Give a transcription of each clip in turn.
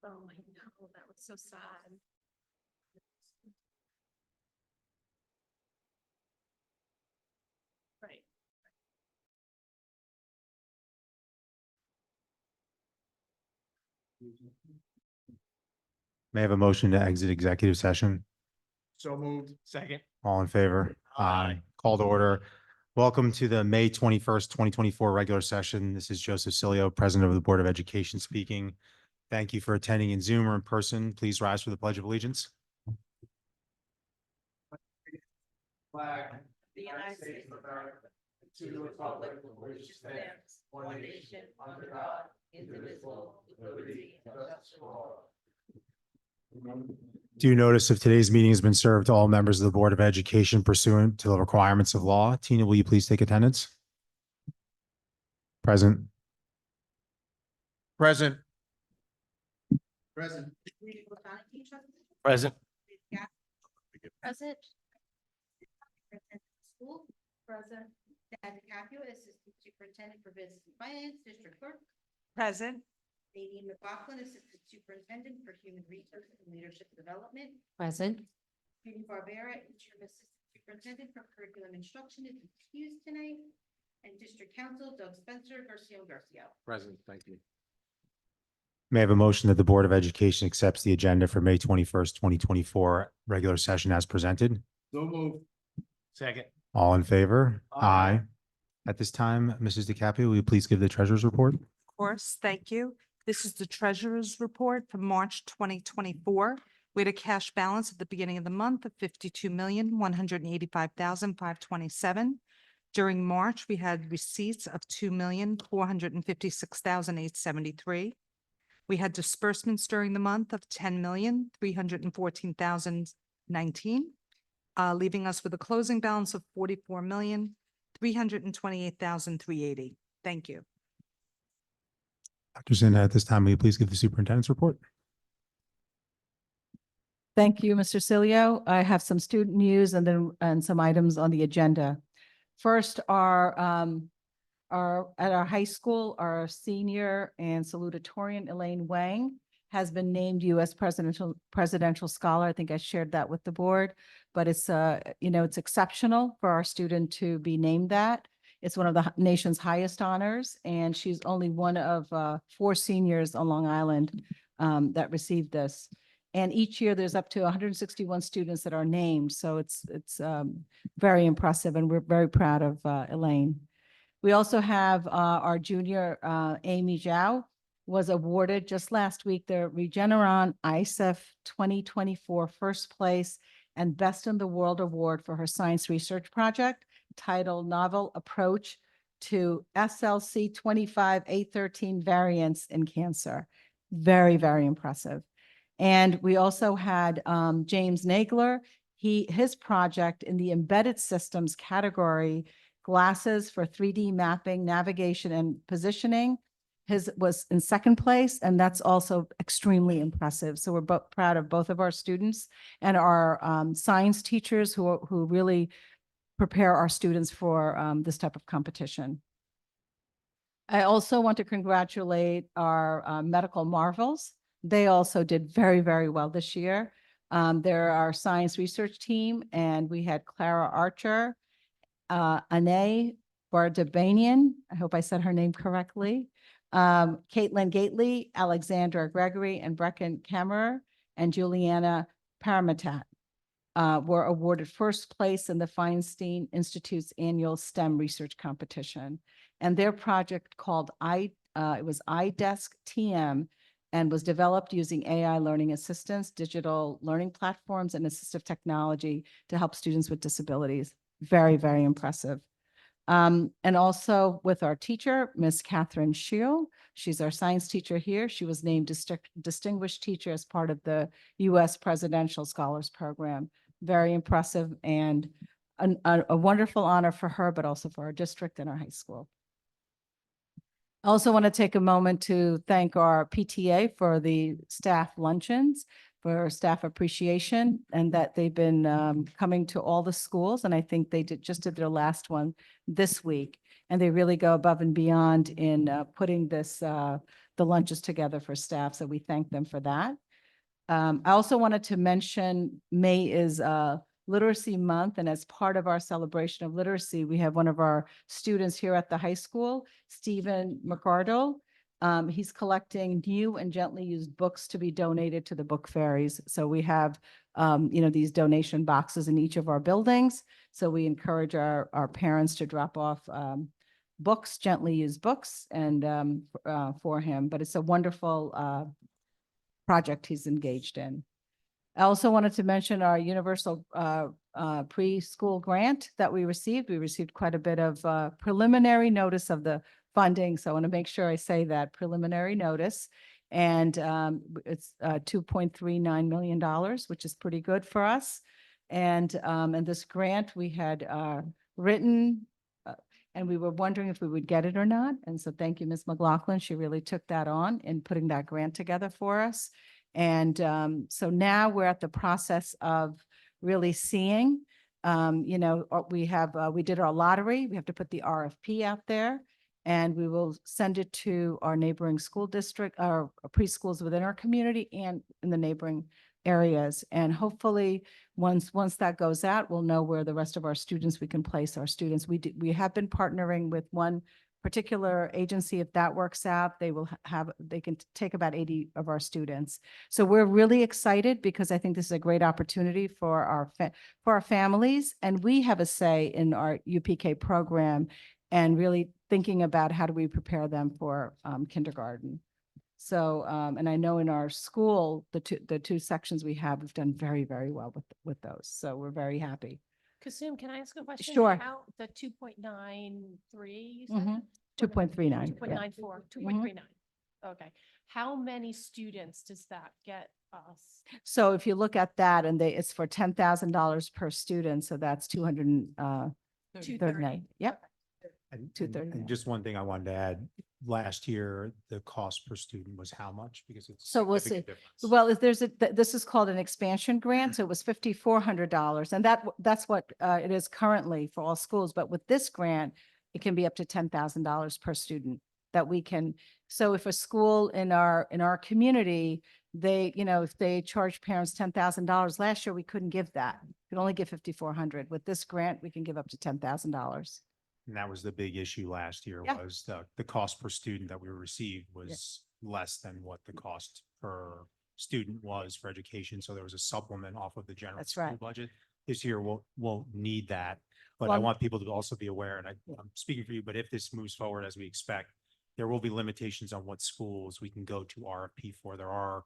Oh, I know, that was so sad. Right. May I have a motion to exit executive session? So moved. Second. All in favor? Aye. Call to order. Welcome to the May 21st, 2024 regular session. This is Joseph Cilio, President of the Board of Education speaking. Thank you for attending in Zoom or in person. Please rise for the Pledge of Allegiance. Flag. The United States of America, to the republic for which it stands, one nation, under God, indivisible, with liberty and justice for all. Due notice of today's meeting has been served to all members of the Board of Education pursuant to the requirements of law. Tina, will you please take attendance? Present. Present. Present. Present. Present. School. Present. Dan DiCaprio, Assistant Superintendent for Business and Finance, District Clerk. Present. Nadine McLaughlin, Assistant Superintendent for Human Resources and Leadership Development. Present. Judy Barbera, Interim Assistant Superintendent for Curriculum Instruction, is excused tonight. And District Council, Doug Spencer, Garcia. Present. Thank you. May I have a motion that the Board of Education accepts the agenda for May 21st, 2024 regular session as presented? So moved. Second. All in favor? Aye. At this time, Mrs. DiCaprio, will you please give the treasurer's report? Of course, thank you. This is the treasurer's report for March 2024. We had a cash balance at the beginning of the month of 52,185,527. During March, we had receipts of 2,456,873. We had disbursements during the month of 10,314,019, leaving us with a closing balance of 44,328,380. Thank you. Dr. Zinna, at this time, will you please give the superintendent's report? Thank you, Mr. Cilio. I have some student news and some items on the agenda. First, at our high school, our senior and salutatorian Elaine Wang has been named U.S. Presidential Scholar. I think I shared that with the board, but it's it's exceptional for our student to be named that. It's one of the nation's highest honors, and she's only one of 4 seniors on Long Island that received this. And each year there's up to 161 students that are named. So it's very impressive, and we're very proud of Elaine. We also have our junior Amy Zhao was awarded just last week the Regeneron ISEF 2024 first place and Best in the World Award for her science research project titled Novel Approach to SLC 25A13 Variants in Cancer. Very, very impressive. And we also had James Nagler. His project in the embedded systems category, glasses for 3D mapping, navigation, and positioning. His was in second place, and that's also extremely impressive. So we're both proud of both of our students and our science teachers who really prepare our students for this type of competition. I also want to congratulate our medical marvels. They also did very, very well this year. They're our science research team, and we had Clara Archer, Ane Bardabanian, I hope I said her name correctly, Caitlin Gately, Alexandra Gregory, and Brecken Kammerer, and Juliana Paramatat were awarded first place in the Feinstein Institute's annual STEM research competition. And their project called it was iDesk TM, and was developed using AI learning assistants, digital learning platforms, and assistive technology to help students with disabilities. Very, very impressive. And also with our teacher, Miss Catherine Shield. She's our science teacher here. She was named distinguished teacher as part of the U.S. Presidential Scholars Program. Very impressive, and a wonderful honor for her, but also for our district and our high school. I also want to take a moment to thank our PTA for the staff luncheons, for staff appreciation, and that they've been coming to all the schools. And I think they just did their last one this week. and they really go above and beyond in putting the lunches together for staff. So we thank them for that. I also wanted to mention May is Literacy Month, and as part of our celebration of literacy, we have one of our students here at the high school, Stephen McArdle. He's collecting new and gently used books to be donated to the book fairies. So we have, these donation boxes in each of our buildings. So we encourage our parents to drop off books, gently used books, and for him. But it's a wonderful project he's engaged in. I also wanted to mention our universal preschool grant that we received. We received quite a bit of preliminary notice of the funding. So I want to make sure I say that preliminary notice. And it's $2.39 million, which is pretty good for us. And this grant we had written, and we were wondering if we would get it or not. And so thank you, Ms. McLaughlin. She really took that on in putting that grant together for us. And so now we're at the process of really seeing, we did our lottery. We have to put the RFP out there, and we will send it to our neighboring school district, our preschools within our community and in the neighboring areas. And hopefully, once that goes out, we'll know where the rest of our students, we can place our students. We have been partnering with one particular agency. If that works out, they can take about 80 of our students. So we're really excited because I think this is a great opportunity for our families. And we have a say in our UPK program and really thinking about how do we prepare them for kindergarten. So, and I know in our school, the two sections we have, we've done very, very well with those. So we're very happy. Kasum, can I ask a question? Sure. How, the 2.93, you Mhm. said? 2.39. 2.94, 2.39. Okay. How many students does that get us? So if you look at that, and it's for $10,000 per student, so that's 239. 230. Yep. And 230, yeah. just one thing I wanted to add, last year, the cost per student was how much? Because it's. So we'll significant see. difference. Well, if this is called an expansion grant, so it was $5,400, and that's what it is currently for all schools. But with this grant, it can be up to $10,000 per student that we can. So if a school in our community, if they charge parents $10,000 last year, we couldn't give that. We could only give $5,400. With this grant, we can give up to $10,000. And that was the big issue last year, Yeah. was the cost per student that we received was less than what the cost per student was for education. So there was a supplement off of the general That's school right. budget. This year, we'll need that. But I Well- want people to also be aware, and I'm speaking for you, but if this moves forward as we expect, there will be limitations on what schools we can go to RFP for. There are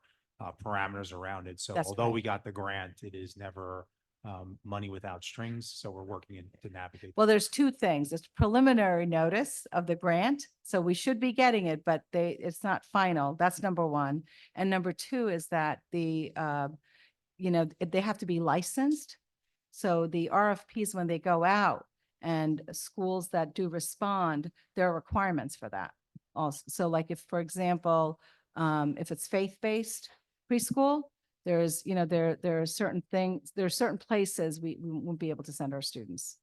parameters around it. So That's although right. we got the grant, it is never money without strings. So we're working to navigate. Well, there's two things. It's preliminary notice of the grant, so we should be getting it, but it's not final. That's number one. And number two is that they have to be licensed. So the RFPs, when they go out, and schools that do respond, there are requirements for that also. So like if, for example, if it's faith-based preschool, there are certain things, there are certain places we won't be able to send our students.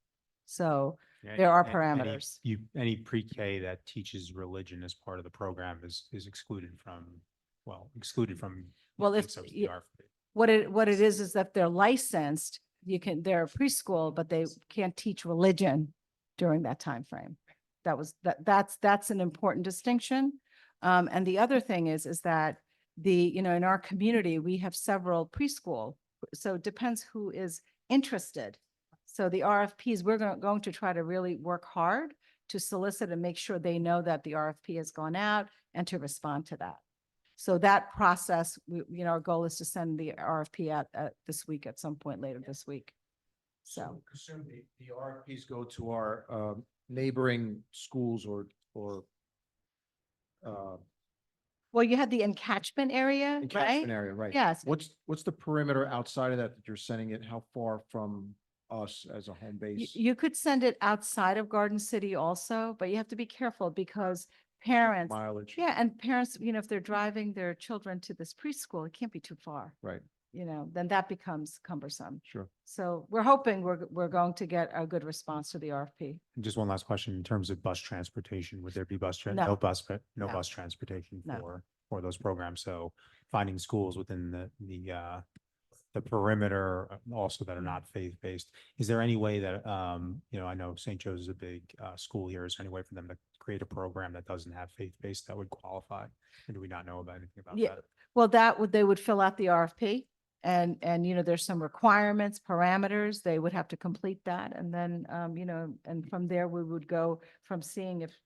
So Yeah, there are any- parameters. Any pre-K that teaches religion as part of the program is excluded from. Well, I think if so is the you- RFP. what it is that they're licensed, they're preschool, but they can't teach religion during that time frame. That's an important distinction. And the other thing is that in our community, we have several preschool, so it depends who is interested. So the RFPs, we're going to try to really work hard to solicit and make sure they know that the RFP has gone out and to respond to that. So that process, our goal is to send the RFP out this week at some point later this week. So, Assume the RFPs go to our neighboring schools or well, you had the encatchment area, right? catchment area, right? Yes. What's the perimeter outside of that you're sending it? How far from us as a home base? You could send it outside of Garden City also, but you have to be careful because parents, Mileage? yeah, and parents, if they're driving their children to this preschool, it can't be too far. Right. then that becomes cumbersome. Sure. So we're hoping we're going to get a good response to the RFP. And just one last question, in terms of bus transportation, would there be No. no bus, but no No. bus transportation No. for those programs? So finding schools within the perimeter also that are not faith-based. Is there any way that, I know St. Joe's is a big school here. Is there any way for them to create a program that doesn't have faith-based that would qualify? And do we not know about anything about Yeah. that? Well, they would fill out the RFP and, there's some requirements, parameters, they would have to complete that. And then, and from there, we would go from seeing if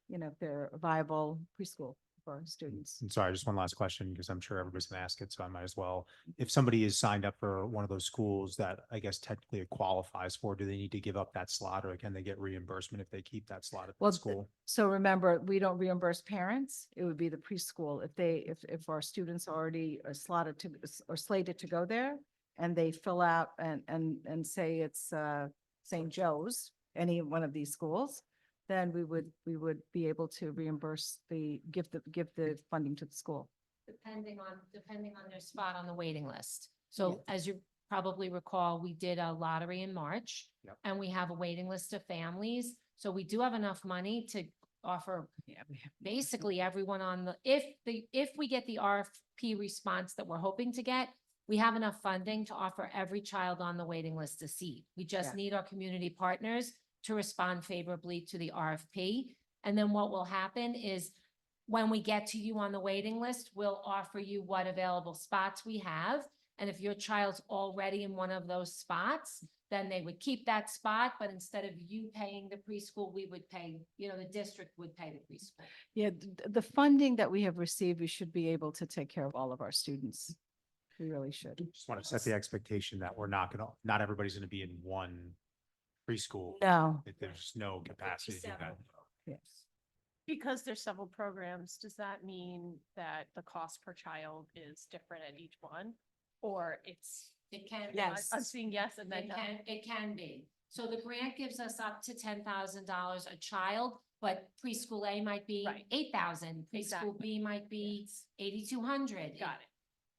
they're a viable preschool for students. And sorry, just one last question, because I'm sure everybody's gonna ask it, so I might as well. If somebody is signed up for one of those schools that I guess technically it qualifies for, do they need to give up that slot, or can they get reimbursement if they keep that slot at Well, the school? So remember, we don't reimburse parents. It would be the preschool. If our students already are slotted to, or slated to go there and they fill out and say it's St. Joe's, any one of these schools, then we would be able to reimburse give the funding to the school. Depending on their spot on the waiting list. So as you probably recall, we did a lottery in March. Yep. And we have a waiting list of families. So we do have enough money to offer basically everyone if we get the RFP response that we're hoping to get, we have enough funding to offer every child on the waiting list a seat. We just Yeah. need our community partners to respond favorably to the RFP. And then what will happen is when we get to you on the waiting list, we'll offer you what available spots we have. And if your child's already in one of those spots, then they would keep that spot, but instead of you paying the preschool, we would pay, the district would pay the preschool. Yeah, the funding that we have received, we should be able to take care of all of our students. We really should. Just want to set the expectation that not everybody's gonna be in one preschool. No. If there's no capacity to do that. several. Yes. Because there's several programs, does that mean that the cost per child is different at each one? Or it's, It can. Yes. I'm seeing yes and then no? It can be. So the grant gives us up to $10,000 a child, but preschool A might be Right. 8,000. Preschool Exactly. B might be 8,200. Got it.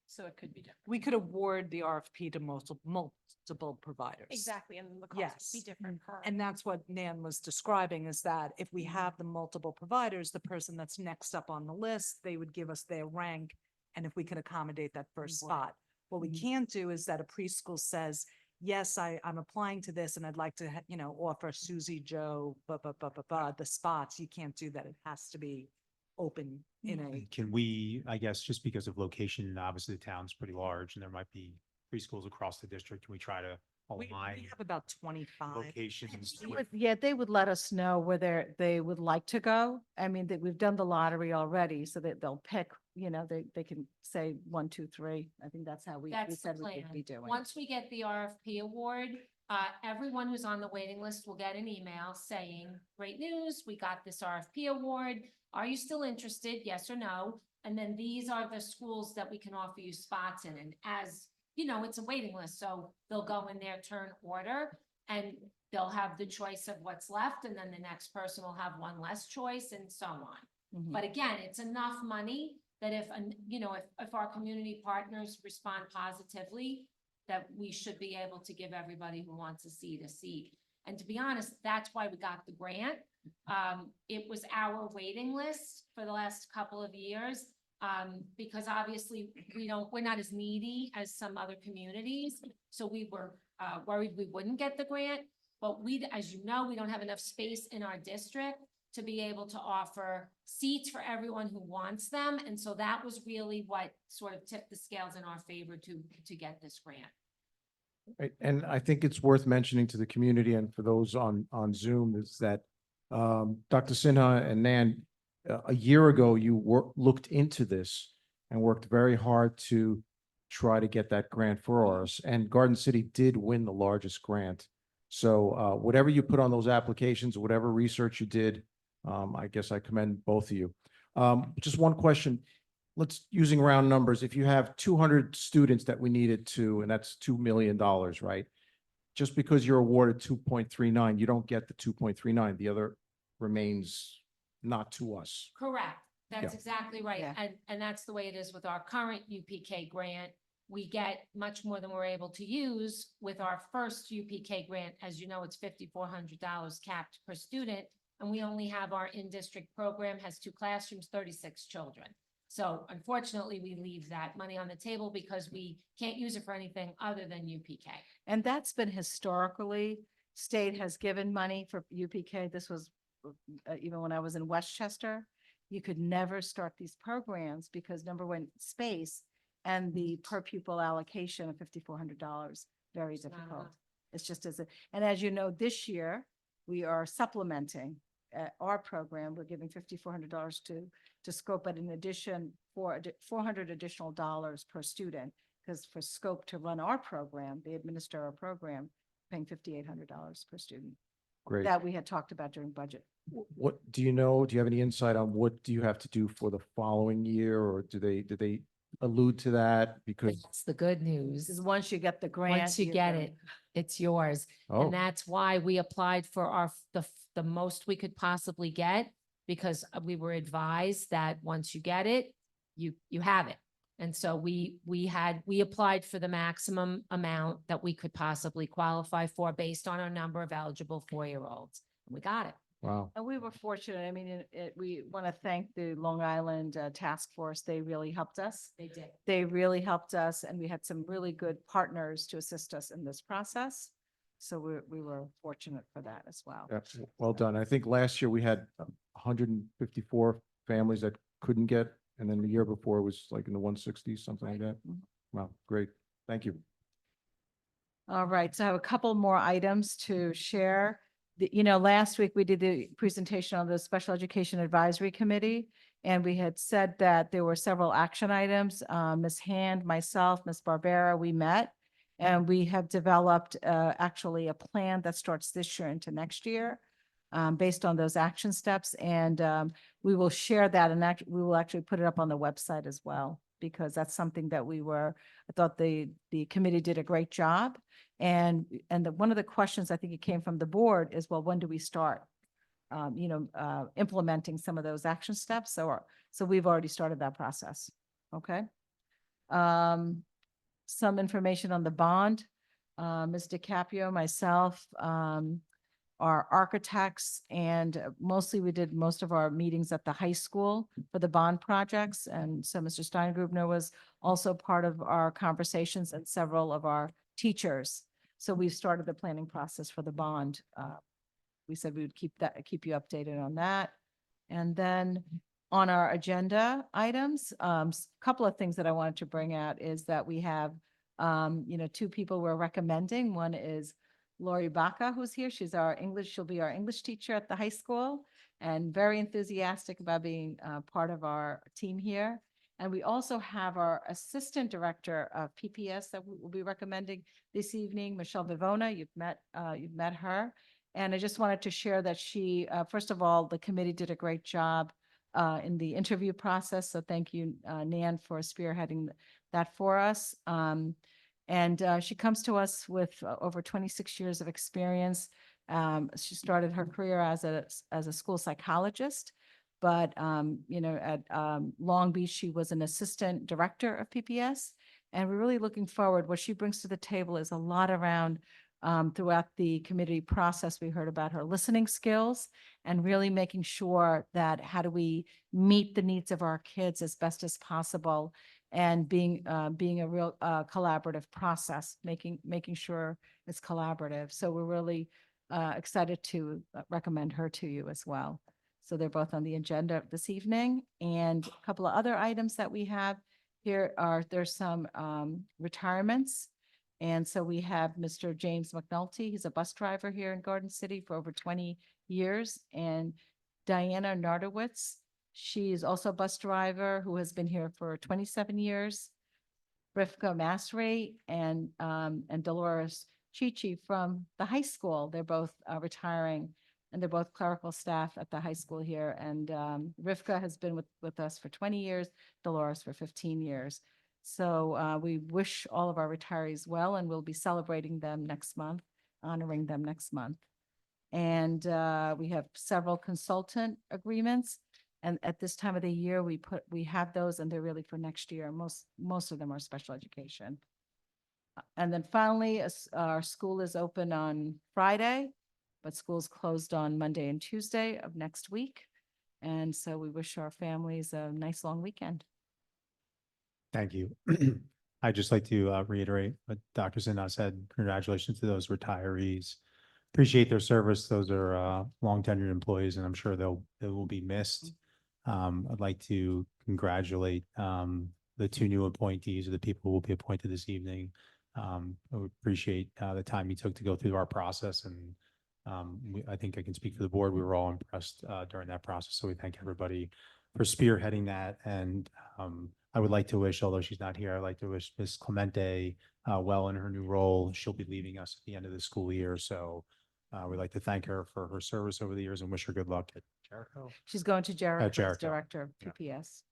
So it could be different. We could award the RFP to multiple providers. Exactly, and the cost Yes. would be different per. And that's what Nan was describing, is that if we have the multiple providers, the person that's next up on the list, they would give us their rank. And if we could accommodate that first spot. What we can't do is that a preschool says, yes, I'm applying to this and I'd like to, offer Susie, Joe, the spots. You can't do that. It has to be open in a. Can we, I guess, just because of location, obviously the town's pretty large and there might be preschools across the district, can we try to We align have about 25. locations? They would let us know where they would like to go. I mean, that we've done the lottery already, so that they'll pick, they can say 1, 2, 3. I think that's how we That's the said we plan. would be doing. Once we get the RFP award, everyone who's on the waiting list will get an email saying, great news, we got this RFP award. Are you still interested? Yes or no? And then these are the schools that we can offer you spots in. And as, it's a waiting list, so they'll go in their turn order and they'll have the choice of what's left. And then the next person will have one less choice and so on. Mhm. But again, it's enough money that if our community partners respond positively, that we should be able to give everybody who wants a seat. And to be honest, that's why we got the grant. It was our waiting list for the last couple of years. Because obviously we're not as needy as some other communities. So we were worried we wouldn't get the grant, but as you know, we don't have enough space in our district to be able to offer seats for everyone who wants them. And so that was really what sort of tipped the scales in our favor to get this grant. Right, and I think it's worth mentioning to the community and for those on Zoom is that Dr. Sinha and Nan, a year ago, you looked into this and worked very hard to try to get that grant for us. And Garden City did win the largest grant. So whatever you put on those applications, whatever research you did, I guess I commend both of you. Just one question. Using round numbers, if you have 200 students that we needed to, and that's $2 million, right? Just because you're awarded 2.39, you don't get the 2.39. The other remains not to us. Correct. That's Yeah. exactly right. Yeah. And that's the way it is with our current UPK grant. we get much more than we're able to use with our first UPK grant. As you know, it's $5,400 capped per student. And we only have our in-district program has 2 classrooms, 36 children. So unfortunately, we leave that money on the table because we can't use it for anything other than UPK. And that's been historically, state has given money for UPK. This was even when I was in Westchester. You could never start these programs because number one, space and the per pupil allocation of $5,400, very It's not difficult. enough. It's just and as you know, this year, we are supplementing our program. We're giving $5,400 to scope, but in addition, $400 additional dollars per student. Because for scope to run our program, they administer our program, paying $5,800 per student. Great. That we had talked about during budget. What, do you have any insight on what do you have to do for the following year, or do they allude to that? Because, That's the good news. Because once you get the grant. Once you you're get good. it, it's yours. oh, And that's why we applied for the most we could possibly get, because we were advised that once you get it, you have it. And so we applied for the maximum amount that we could possibly qualify for based on our number of eligible 4-year-olds. And we got it. wow. And we were fortunate. I mean, we want to thank the Long Island Task Force. They really helped us. They did. They really helped us, and we had some really good partners to assist us in this process. So we were fortunate for that as well. Yeah, well done. I think last year we had 154 families that couldn't get, and then the year before was like in the 160s, something like that. Mhm. Wow, great. Thank you. All right, so I have a couple more items to share. Last week we did the presentation on the Special Education Advisory Committee, and we had said that there were several action items. Ms. Hand, myself, Ms. Barbera, we met, and we have developed actually a plan that starts this year into next year based on those action steps, and we will share that, and we will actually put it up on the website as well, because that's something that I thought the committee did a great job. And one of the questions I think it came from the board is, well, when do we start? Implementing some of those action steps. So we've already started that process. Okay. Some information on the bond. Ms. DiCaprio, myself, our architects, and mostly we did most of our meetings at the high school for the bond projects. And so Mr. Steingrubner was also part of our conversations, and several of our teachers. So we've started the planning process for the bond. We said we would keep you updated on that. And then on our agenda items, couple of things that I wanted to bring out is that we have, 2 people we're recommending. One is Lori Baca, who's here. She'll be our English teacher at the high school, and very enthusiastic about being part of our team here. And we also have our Assistant Director of PPS that we'll be recommending this evening, Michelle Vivona. You've met her. And I just wanted to share that she, first of all, the committee did a great job in the interview process. So thank you, Nan, for spearheading that for us. And she comes to us with over 26 years of experience. She started her career as a school psychologist, but at Long Beach, she was an assistant director of PPS. And we're really looking forward. What she brings to the table is a lot around throughout the committee process. We heard about her listening skills and really making sure that how do we meet the needs of our kids as best as possible, and being a real collaborative process, making sure it's collaborative. So we're really excited to recommend her to you as well. So they're both on the agenda this evening. And a couple of other items that we have here there's some retirements. And so we have Mr. James McNulty. He's a bus driver here in Garden City for over 20 years. And Diana Nardowitz, she is also a bus driver who has been here for 27 years. Rivka Masri and Dolores Chichi from the high school. They're both retiring, and they're both clerical staff at the high school here. And Rivka has been with us for 20 years, Dolores for 15 years. So we wish all of our retirees well, and we'll be celebrating them next month, honoring them next month. And we have several consultant agreements. And at this time of the year, we have those and they're really for next year. Most of them are special education. And then finally, our school is open on Friday, but school's closed on Monday and Tuesday of next week. And so we wish our families a nice long weekend. Thank you. I'd just like to reiterate what Dr. Sinha said. Congratulations to those retirees. Appreciate their service. Those are long tenured employees, and I'm sure they will be missed. I'd like to congratulate the two new appointees, or the people who will be appointed this evening. I would appreciate the time you took to go through our process, and I think I can speak for the board. We were all impressed during that process, so we thank everybody for spearheading that. And I would like to wish, although she's not here, I'd like to wish Ms. Clemente well in her new role. She'll be leaving us at the end of the school year, so we'd like to thank her for her service over the years and wish her good luck at Jericho. She's going to Jericho as Jericho. Director of Yeah. PPS.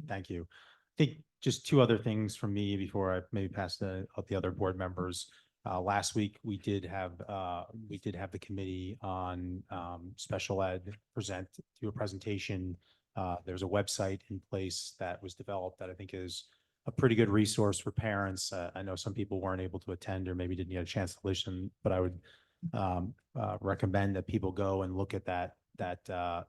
Thank you. I think just two other things from me before I maybe pass the other board members. Last week, we did have the committee on special ed do a presentation. There's a website in place that was developed that I think is a pretty good resource for parents. I know some people weren't able to attend or maybe didn't get a chance to listen, but I would recommend that people go and look at that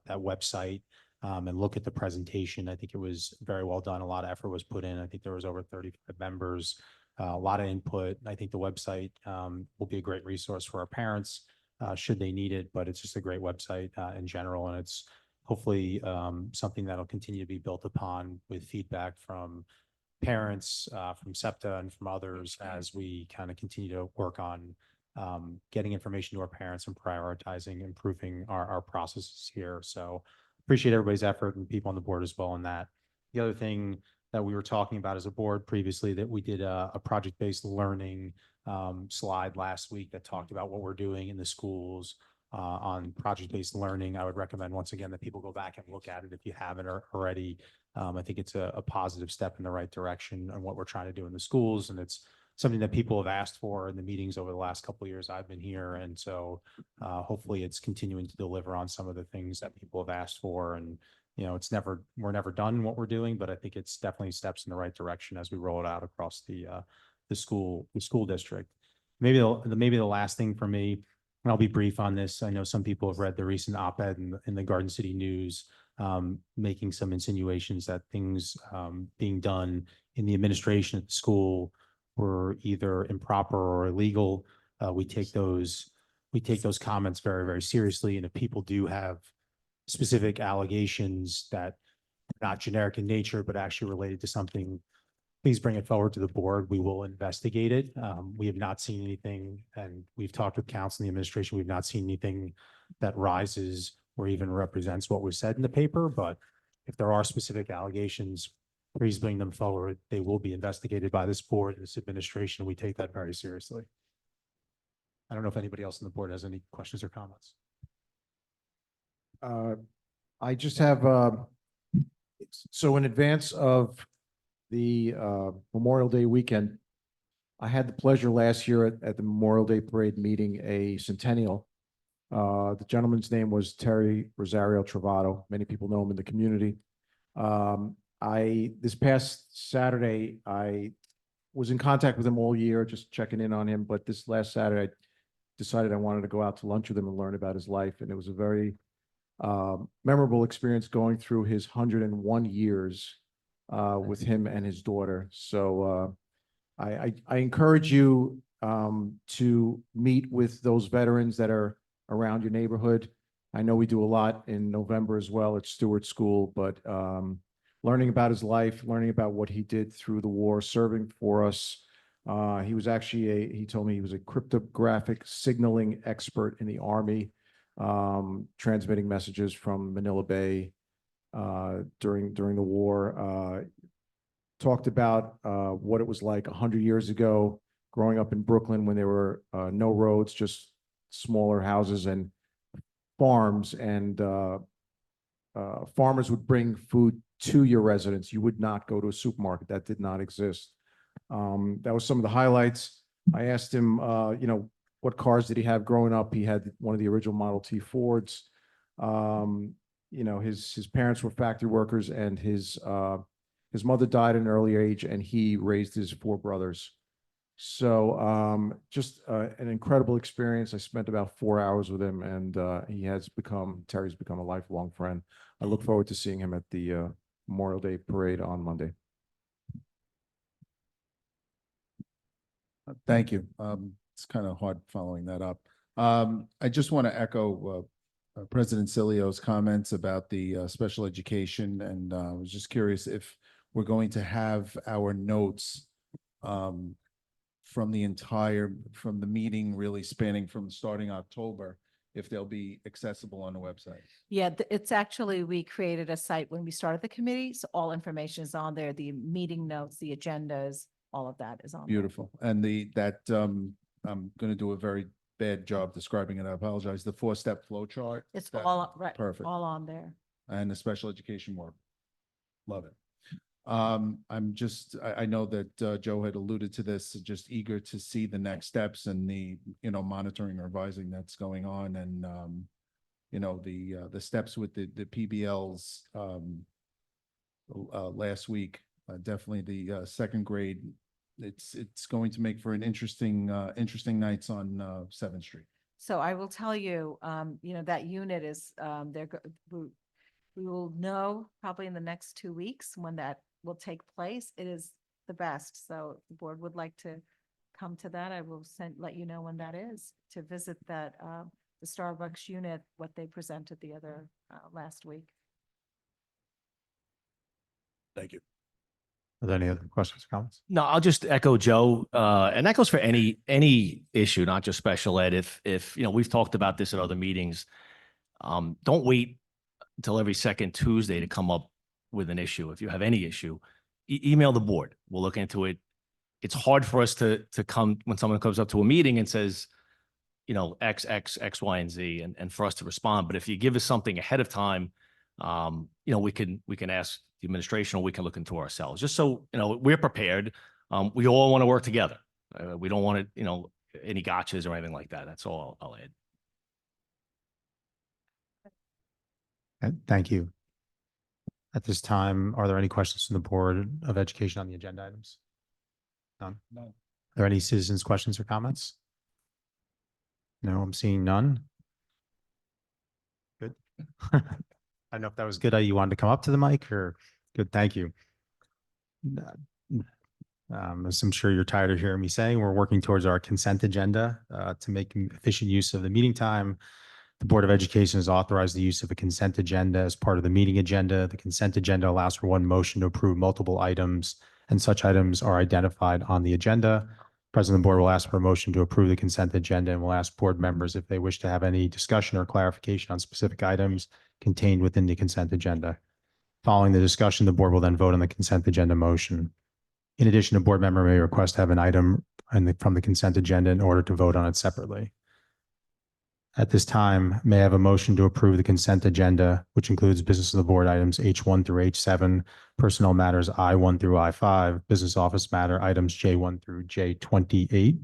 website and look at the presentation. I think it was very well done. A lot of effort was put in. I think there was over 35 members, a lot of input. I think the website will be a great resource for our parents should they need it, but it's just a great website in general. And it's hopefully something that'll continue to be built upon with feedback from parents, from SEPTA and from others as we kind of continue to work on getting information to our parents and prioritizing, improving our processes here. So appreciate everybody's effort and people on the board as well in that. The other thing that we were talking about as a board previously, that we did a project-based learning slide last week that talked about what we're doing in the schools on project-based learning. I would recommend once again that people go back and look at it if you haven't already. I think it's a positive step in the right direction on what we're trying to do in the schools, and it's something that people have asked for in the meetings over the last couple of years I've been here. And so hopefully it's continuing to deliver on some of the things that people have asked for. And, you know, we're never done what we're doing, but I think it's definitely steps in the right direction as we roll it out across the school district. Maybe the last thing for me, and I'll be brief on this. I know some people have read the recent op-ed in the Garden City News, making some insinuations that things being done in the administration at the school were either improper or illegal. We take those comments very, very seriously. And if people do have specific allegations that are not generic in nature, but actually related to something, please bring it forward to the board. We will investigate it. We have not seen anything, and we've talked with counsel and the administration. We've not seen anything that rises or even represents what was said in the paper. But if there are specific allegations, please bring them forward. They will be investigated by this board and this administration. We take that very seriously. I don't know if anybody else on the board has any questions or comments. I just have, so in advance of the Memorial Day weekend, I had the pleasure last year at the Memorial Day Parade meeting a centennial. The gentleman's name was Terry Rosario Travato. Many people know him in the community. This past Saturday, I was in contact with him all year, just checking in on him. But this last Saturday, I decided I wanted to go out to lunch with him and learn about his life. And it was a very memorable experience going through his 101 years with him and his daughter. So I encourage you to meet with those veterans that are around your neighborhood. I know we do a lot in November as well at Stewart School, but learning about his life, learning about what he did through the war, serving for us. He was actually he told me he was a cryptographic signaling expert in the Army, transmitting messages from Manila Bay during the war. Talked about what it was like 100 years ago, growing up in Brooklyn when there were no roads, just smaller houses and farms, and farmers would bring food to your residence. You would not go to a supermarket. That did not exist. That was some of the highlights. I asked him, what cars did he have growing up? He had one of the original Model T Fords. you know, his parents were factory workers and his mother died at an early age and he raised his four brothers. So just an incredible experience. I spent about 4 hours with him and Terry's become a lifelong friend. I look forward to seeing him at the Memorial Day parade on Monday. Thank you. It's kind of hard following that up. I just want to echo President Cilio's comments about the special education, and I was just curious if we're going to have our notes from the meeting really spanning from starting October, if they'll be accessible on the website. Yeah, it's actually, we created a site when we started the committee, so all information is on there, the meeting notes, the agendas, all of that is on there. Beautiful. And I'm going to do a very bad job describing it. I apologize. The 4-step flow chart. It's that- all, right, perfect. all on there. And the special education work. Love it. I know that Joe had alluded to this, just eager to see the next steps and the, monitoring and revising that's going on and, the steps with the PBLs last week. Definitely the second grade. It's going to make for an interesting nights on 7th Street. So I will tell you, that unit is, we will know probably in the next 2 weeks when that will take place. It is the best. So the board would like to come to that. I will let you know when that is, to visit that, the Starbucks unit, what they presented the other, last week. Thank you. Are there any other questions or comments? No, I'll just echo Joe, and that goes for any issue, not just special ed. If we've talked about this at other meetings, don't wait until every second Tuesday to come up with an issue. If you have any issue, email the board. We'll look into it. It's hard for us to come when someone comes up to a meeting and says, X, Y, and Z, and for us to respond. But if you give us something ahead of time, we can ask the administration, or we can look into ourselves, just so, we're prepared. We all want to work together. We don't want it, any gotchas or anything like that. That's all I'll add. Thank you. At this time, are there any questions from the Board of Education on the agenda items? None. None. Are there any citizens' questions or comments? No, I'm seeing none. Good. I don't know if that was good. You wanted to come up to the mic or good. Thank you. As I'm sure you're tired of hearing me saying, we're working towards our consent agenda to make efficient use of the meeting time. The Board of Education has authorized the use of a consent agenda as part of the meeting agenda. The consent agenda allows for one motion to approve multiple items, and such items are identified on the agenda. President of the Board will ask for a motion to approve the consent agenda and will ask board members if they wish to have any discussion or clarification on specific items contained within the consent agenda. Following the discussion, the board will then vote on the consent agenda motion. In addition, a board member may request to have an item from the consent agenda in order to vote on it separately. At this time, may I have a motion to approve the consent agenda, which includes business of the board items H1 through H7, personnel matters I1 through I5, business office matter items J1 through J28,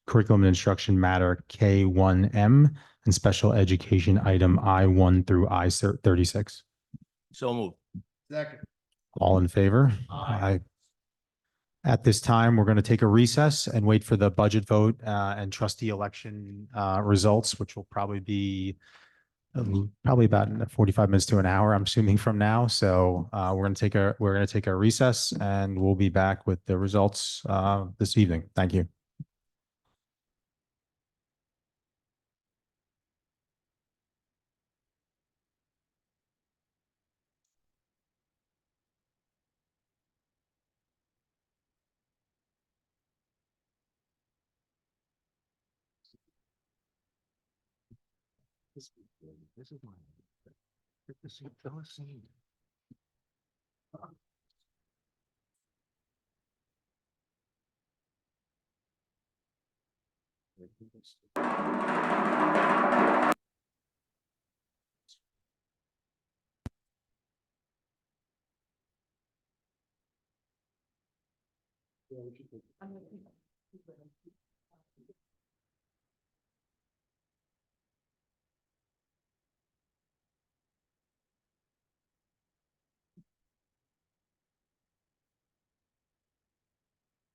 curriculum and instruction matter K1M, and special education item I1 through I36. So move. Second. All in favor? Aye. At this time, we're going to take a recess and wait for the budget vote and trustee election results, which will probably be probably about 45 minutes to an hour, I'm assuming from now. So we're going to take a recess and we'll be back with the results this evening. Thank you. This is my. This is Phyllis.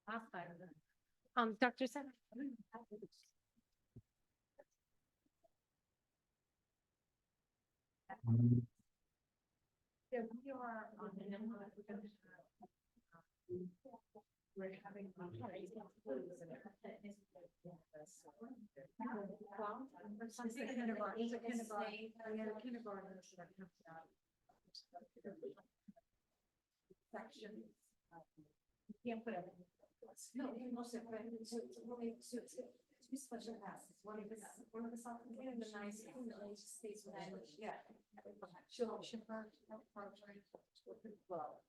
Dr. Sen. Yeah, we are on the number of. We're having. Section. You can't put everything. No, most of it, it's only, so it's two special classes, one of the sophomore and the nice, just stays with that, yeah. She'll, well.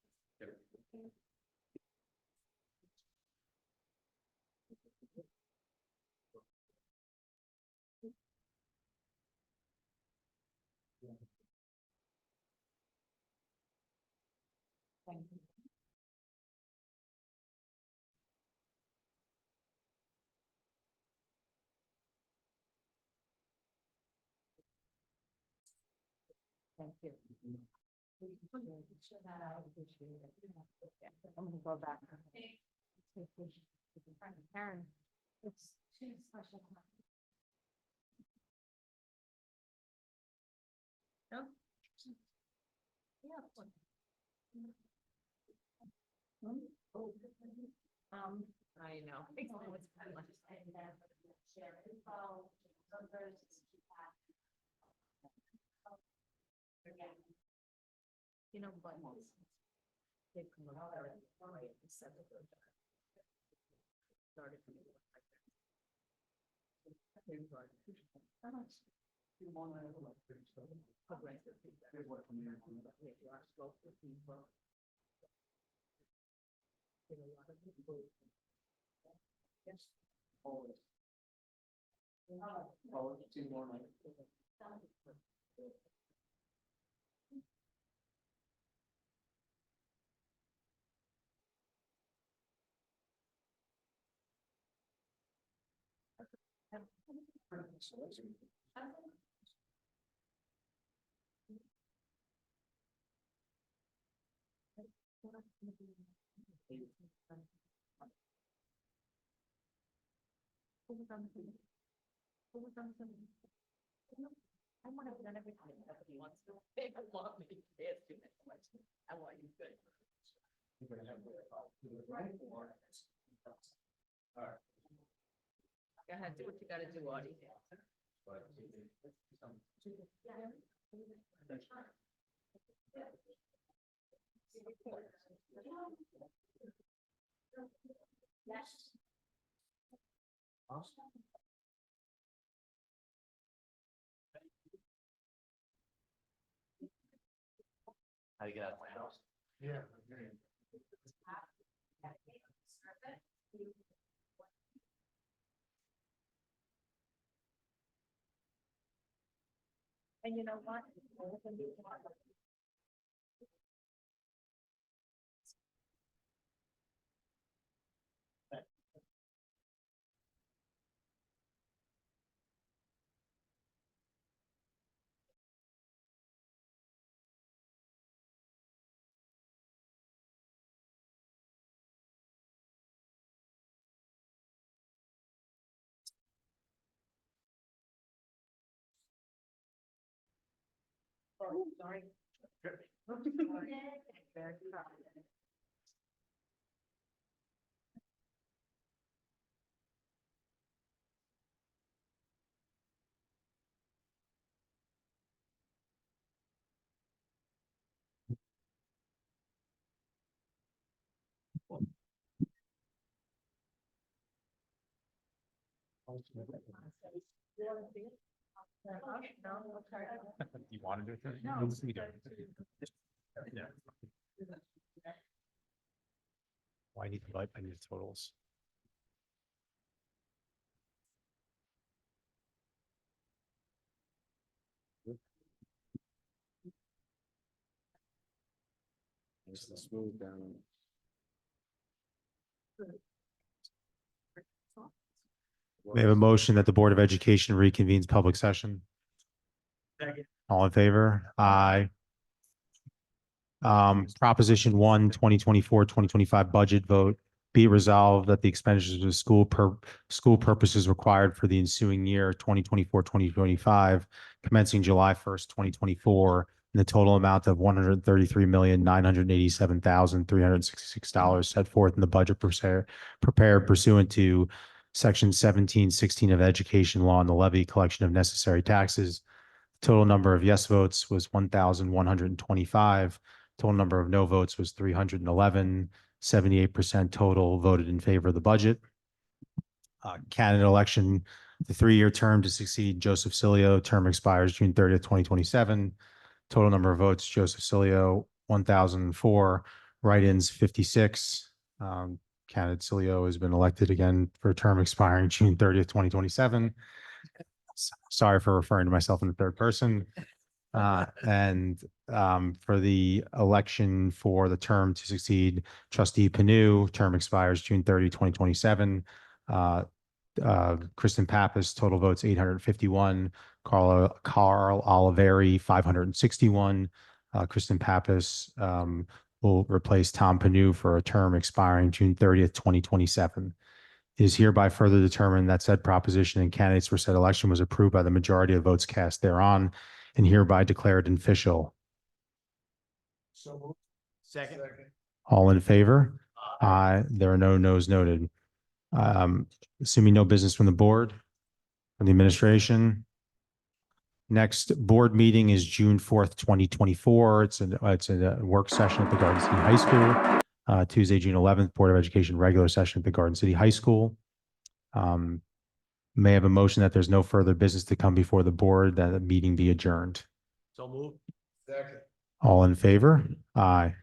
Thank you. I'm gonna go back. Karen, it's two special. No? Yeah. I know. You know, but. They've come out of it, right, and said that they're done. Started from the like that. How much? You want to have like 30 stuff. Progressive feedback. Here's what from here. Yeah, you are slow for people. Get a lot of people. Yes. Always. Always, two more like. I want to have done everything that he wants to. They want me to ask you that question. I want you good. Go ahead, do what you gotta do, Audie. How you get out of my house? Yeah. And you know what? Oh, sorry. You want to do it? No. We do. Yeah. Why I need I need the totals. Smooth down. We have a motion that the Board of Education reconvenes public session. All in favor? Aye. Proposition 1, 2024-2025 budget vote. Be it resolved that the expenditures of school purposes required for the ensuing year 2024-2025, commencing July 1st, 2024, in the total amount of $133,987,366 set forth in the budget prepared pursuant to Section 1716 of Education Law and the levy collection of necessary taxes. Total number of yes votes was 1,125. Total number of no votes was 311. 78% total voted in favor of the budget. Candidate election, the 3-year term to succeed Joseph Cilio, term expires June 30th, 2027. Total number of votes, Joseph Cilio, 1,004. Write-ins, 56. Candidate Cilio has been elected again for a term expiring June 30th, 2027. Sorry for referring to myself in the third person. And for the election for the term to succeed trustee Panu, term expires June 30, 2027. Kristen Pappas, total votes 851. Carl Oliveri, 561. Kristen Pappas will replace Tom Panu for a term expiring June 30th, 2027. It is hereby further determined that said proposition and candidates for said election was approved by the majority of votes cast thereon and hereby declared official. Second. All in favor? Aye. There are no noes noted. Assuming no business from the board, from the administration. Next board meeting is June 4th, 2024. It's a work session at the Garden City High School. Tuesday, June 11th, Board of Education regular session at the Garden City High School. May I have a motion that there's no further business to come before the board, that the meeting be adjourned. So moved. All in favor? Aye.